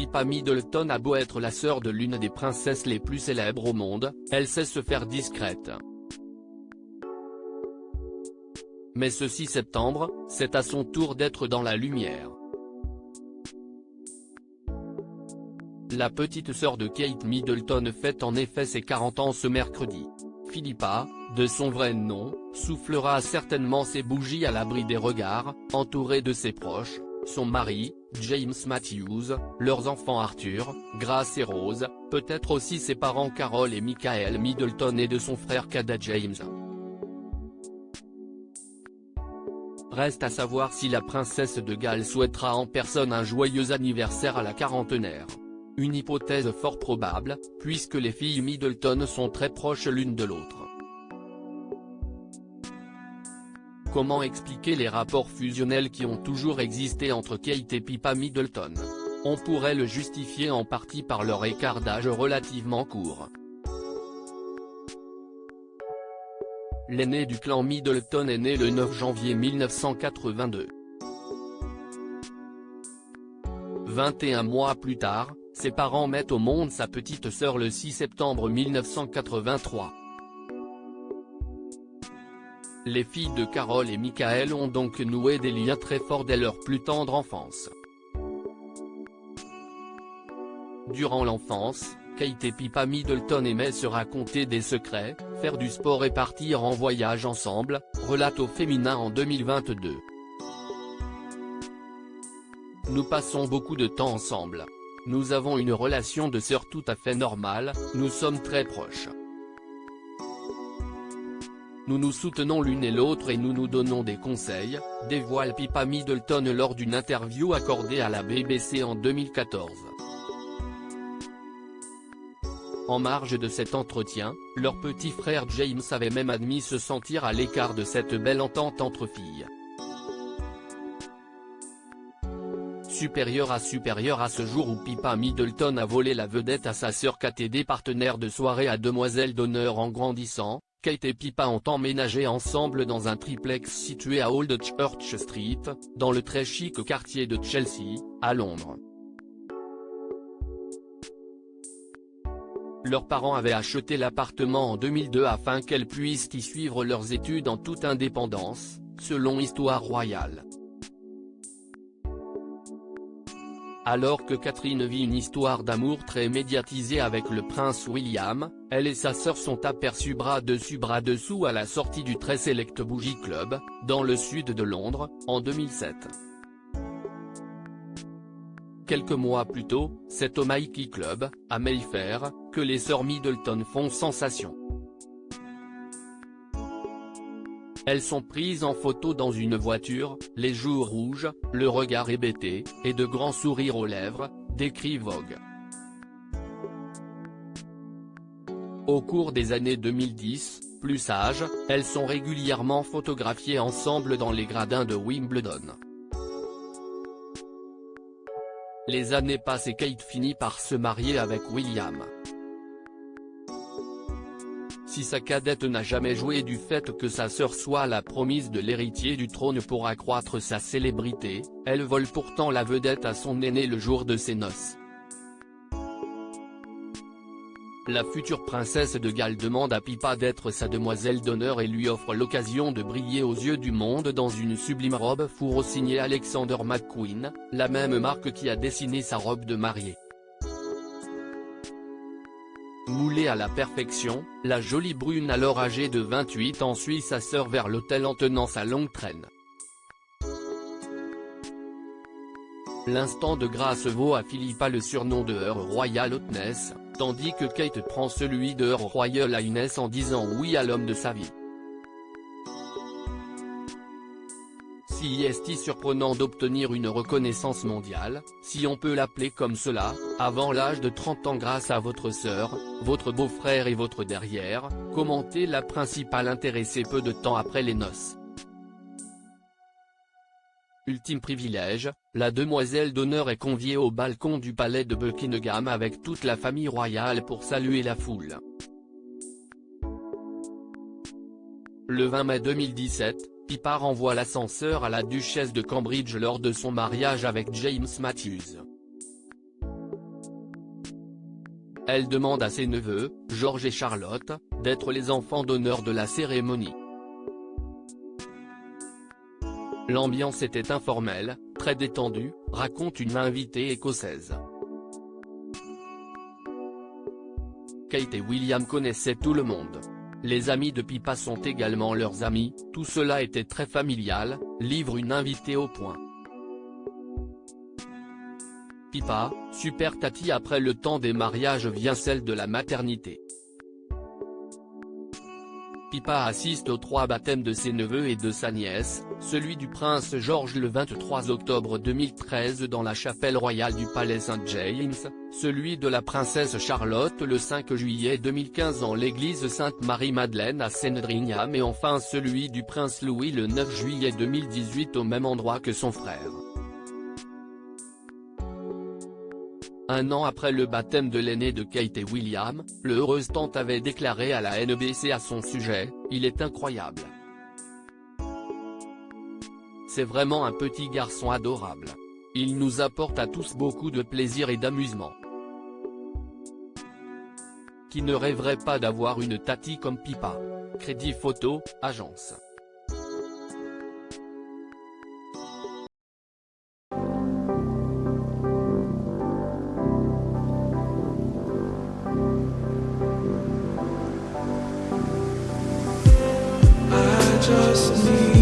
Pippa Middleton a beau être la sœur de l'une des princesses les plus célèbres au monde, elle sait se faire discrète. Mais ce 6 septembre, c'est à son tour d'être dans la lumière. La petite sœur de Kate Middleton fête en effet ses 40 ans ce mercredi. Philippa, de son vrai nom, soufflera certainement ses bougies à l'abri des regards, entourée de ses proches, son mari, James Matthews, leurs enfants Arthur, Grace et Rose, peut-être aussi ses parents Carol et Michael Middleton et de son frère cadet James. Reste à savoir si la princesse de Galles souhaitera en personne un joyeux anniversaire à la quarantenaire. Une hypothèse fort probable, puisque les filles Middleton sont très proches l'une de l'autre. Comment expliquer les rapports fusionnels qui ont toujours existé entre Kate et Pippa Middleton? On pourrait le justifier en partie par leur écart d'âge relativement court. L'aîné du clan Middleton est né le 9 janvier 1982. 21 mois plus tard, ses parents mettent au monde sa petite sœur le 6 septembre 1983. Les filles de Carol et Michael ont donc noué des liens très forts dès leur plus tendre enfance. Durant l'enfance, Kate et Pippa Middleton aimaient se raconter des secrets, faire du sport et partir en voyage ensemble, relate au Féminin en 2022. Nous passons beaucoup de temps ensemble. Nous avons une relation de sœurs tout à fait normale, nous sommes très proches. Nous nous soutenons l'une et l'autre et nous nous donnons des conseils, dévoile Pippa Middleton lors d'une interview accordée à la BBC en 2014. En marge de cet entretien, leur petit frère James avait même admis se sentir à l'écart de cette belle entente entre filles. Supérieur à ce jour où Pippa Middleton a volé la vedette à sa sœur KTD, partenaire de soirée à demoiselle d'honneur en grandissant, Kate et Pippa ont emménagé ensemble dans un triplex situé à Old Church Street, dans le très chic quartier de Chelsea, à Londres. Leurs parents avaient acheté l'appartement en 2002 afin qu'elles puissent y suivre leurs études en toute indépendance, selon Histoire Royale. Alors que Catherine vit une histoire d'amour très médiatisée avec le prince William, elle et sa sœur sont aperçues bras dessus bras dessous à la sortie du très select Bougie Club, dans le sud de Londres, en 2007. Quelques mois plus tôt, c'est au Mikey Club, à Mayfair, que les sœurs Middleton font sensation. Elles sont prises en photo dans une voiture, les joues rouges, le regard hébété, et de grands sourires aux lèvres, décrit Vogue. Au cours des années 2010, plus sages, elles sont régulièrement photographiées ensemble dans les gradins de Wimbledon. Les années passent et Kate finit par se marier avec William. Si sa cadette n'a jamais joué du fait que sa sœur soit la promise de l'héritier du trône pour accroître sa célébrité, elle vole pourtant la vedette à son aîné le jour de ses noces. La future princesse de Galles demande à Pippa d'être sa demoiselle d'honneur et lui offre l'occasion de briller aux yeux du monde dans une sublime robe fourreau signée Alexander McQueen, la même marque qui a dessiné sa robe de mariée. Moulée à la perfection, la jolie brune alors âgée de 28 ans suit sa sœur vers l'hôtel en tenant sa longue traîne. L'instant de grâce vaut à Philippa le surnom de Her Royal Highness, tandis que Kate prend celui de Her Royal Highness en disant oui à l'homme de sa vie. Si est surprenant d'obtenir une reconnaissance mondiale, si on peut l'appeler comme cela, avant l'âge de 30 ans grâce à votre sœur, votre beau-frère et votre derrière, commentait la principale intéressée peu de temps après les noces. Ultime privilège, la demoiselle d'honneur est conviée au balcon du palais de Buckingham avec toute la famille royale pour saluer la foule. Le 20 mai 2017, Pippa renvoie l'ascenseur à la duchesse de Cambridge lors de son mariage avec James Matthews. Elle demande à ses neveux, George et Charlotte, d'être les enfants d'honneur de la cérémonie. L'ambiance était informelle, très détendue, raconte une invitée écossaise. Kate et William connaissaient tout le monde. Les amis de Pippa sont également leurs amis, tout cela était très familial, livre une invitée au point. Pippa, super Tati. Après le temps des mariages vient celle de la maternité. Pippa assiste aux 3 baptêmes de ses neveux et de sa nièce, celui du prince George le 23 octobre 2013 dans la chapelle royale du palais St James, celui de la princesse Charlotte le 5 juillet 2015 en l'église Sainte-Marie-Madeleine à Sandringham et enfin celui du prince Louis le 9 juillet 2018 au même endroit que son frère. Un an après le baptême de l'aîné de Kate et William, le heureuse tante avait déclaré à la NBC à son sujet, « Il est incroyable. C'est vraiment un petit garçon adorable. Il nous apporte à tous beaucoup de plaisir et d'amusement. Qui ne rêverait pas d'avoir une Tati comme Pippa ?» Crédit photo, agence. Just need